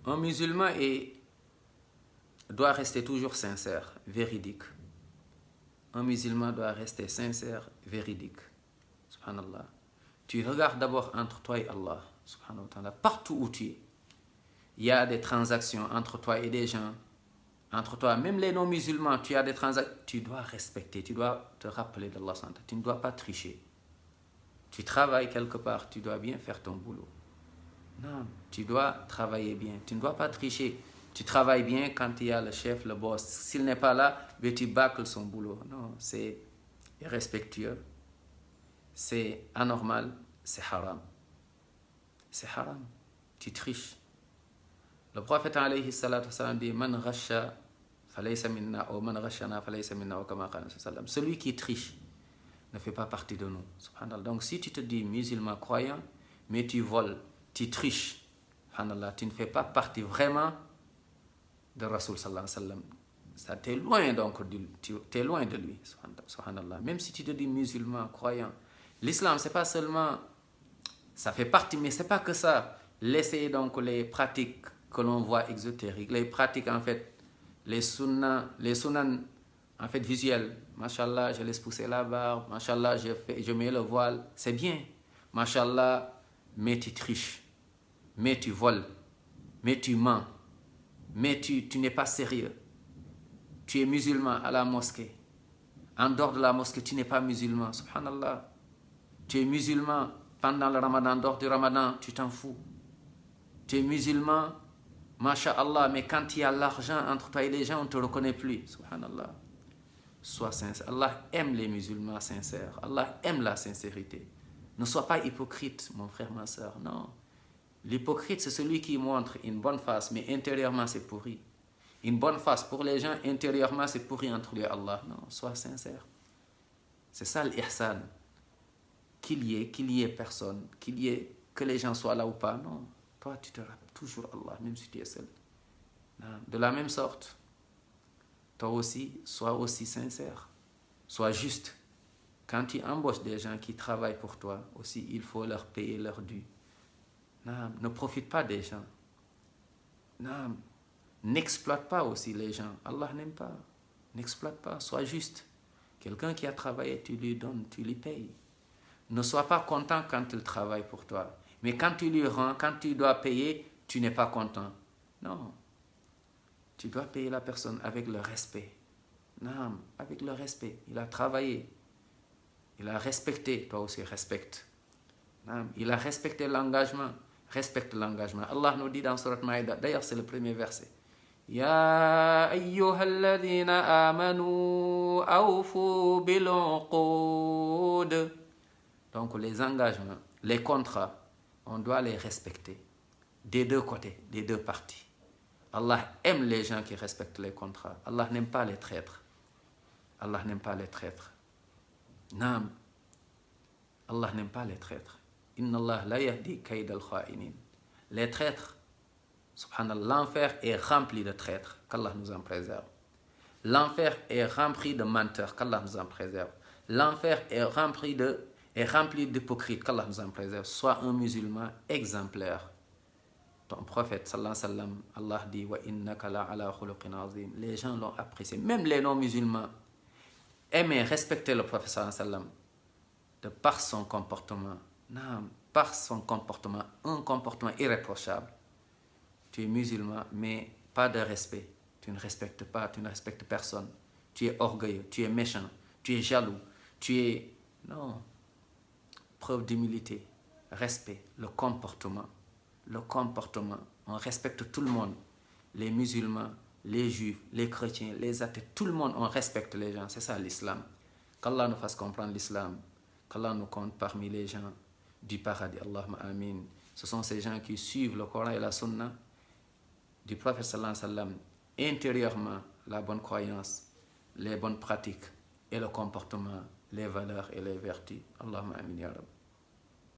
Un musulman doit rester toujours sincère, véridique. Un musulman doit rester sincère, véridique. Subhanallah. Tu regardes d'abord entre toi et Allah. Subhanahu wa ta'ala. Partout où tu es, il y a des transactions entre toi et des gens. Entre toi, même les non-musulmans, tu as des transactions. Tu dois respecter, tu dois te rappeler d'Allah. Tu ne dois pas tricher. Tu travailles quelque part, tu dois bien faire ton boulot. Non, tu dois travailler bien. Tu ne dois pas tricher. Tu travailles bien quand il y a le chef, le boss. S'il n'est pas là, mais tu bâcles son boulot. Non, c'est irrespectueux. C'est anormal. C'est haram. C'est haram. Tu triches. Le prophète alayhi salatu wasalam dit Man rasha falaysa minna ou man rashana falaysa minna ou kama qala sallam. Celui qui triche ne fait pas partie de nous. Subhanallah. Donc si tu te dis musulman croyant, mais tu voles, tu triches, subhanallah, tu ne fais pas partie vraiment de Rasul sallallahu alayhi wa sallam. Ça, tu es loin donc, tu es loin de lui, subhanallah. Même si tu te dis musulman croyant, l'islam c'est pas seulement, ça fait partie, mais c'est pas que ça. Laissez donc les pratiques que l'on voit exotériques, les pratiques en fait, les sunnah en fait visuels. Mashallah, je laisse pousser la barbe. Mashallah, je mets le voile. C'est bien. Mashallah, mais tu triches. Mais tu voles. Mais tu mens. Mais tu n'es pas sérieux. Tu es musulman à la mosquée. En dehors de la mosquée, tu n'es pas musulman. Subhanallah. Tu es musulman pendant le ramadan, en dehors du ramadan, tu t'en fous. Tu es musulman, masha'Allah, mais quand il y a l'argent entre toi et les gens, on ne te reconnaît plus. Subhanallah. Sois sincère. Allah aime les musulmans sincères. Allah aime la sincérité. Ne sois pas hypocrite, mon frère, ma soeur. Non. L'hypocrite, c'est celui qui montre une bonne face, mais intérieurement, c'est pourri. Une bonne face pour les gens, intérieurement, c'est pourri entre lui et Allah. Non, sois sincère. C'est ça l'ihsan. Qu'il y ait personne, que les gens soient là ou pas. Non. Toi, tu te rappelles toujours Allah, même si tu es seul. Non. De la même sorte, toi aussi, sois aussi sincère, sois juste. Quand tu embauches des gens qui travaillent pour toi, aussi, il faut leur payer leur dû. Non, ne profite pas des gens. Non, n'exploite pas aussi les gens. Allah n'aime pas. N'exploite pas, sois juste. Quelqu'un qui a travaillé, tu lui donnes, tu lui payes. Ne sois pas content quand il travaille pour toi. Mais quand tu lui rends, quand tu dois payer, tu n'es pas content. Non. Tu dois payer la personne avec le respect. Non, avec le respect. Il a travaillé. Il a respecté. Toi aussi, respecte. Non, il a respecté l'engagement. Respecte l'engagement. Allah nous dit dans Surat Maïda, d'ailleurs c'est le premier verset. Ya ayyuhalladhina amanu awfu bil uqud. Donc les engagements, les contrats, on doit les respecter. Des deux côtés, des deux parties. Allah aime les gens qui respectent les contrats. Allah n'aime pas les traîtres. Allah n'aime pas les traîtres. Non. Allah n'aime pas les traîtres. Inna Allah la yahdi kayd al-kha'inin. Les traîtres, subhanallah, l'enfer est rempli de traîtres. Qu'Allah nous en préserve. L'enfer est rempli de menteurs. Qu'Allah nous en préserve. L'enfer est rempli d'hypocrites. Qu'Allah nous en préserve. Sois un musulman exemplaire. Ton prophète, sallallahu alayhi wa sallam, Allah dit wa innaka la ala khuluqin azim. Les gens l'ont apprécié. Même les non-musulmans aimaient respecter le prophète, sallallahu alayhi wa sallam, de par son comportement. Non, par son comportement, un comportement irréprochable. Tu es musulman, mais pas de respect. Tu ne respectes pas, tu ne respectes personne. Tu es orgueilleux, tu es méchant, tu es jaloux, tu es... Non. Preuve d'humilité, respect, le comportement. Le comportement. On respecte tout le monde. Les musulmans, les juifs, les chrétiens, les athées, tout le monde, on respecte les gens. C'est ça l'islam. Qu'Allah nous fasse comprendre l'islam. Qu'Allah nous compte parmi les gens du paradis. Allahumma amin. Ce sont ces gens qui suivent le Coran et la Sunna du prophète sallallahu alayhi wa sallam. Intérieurement, la bonne croyance, les bonnes pratiques et le comportement, les valeurs et les vertus. Allahumma amin ya Rabb.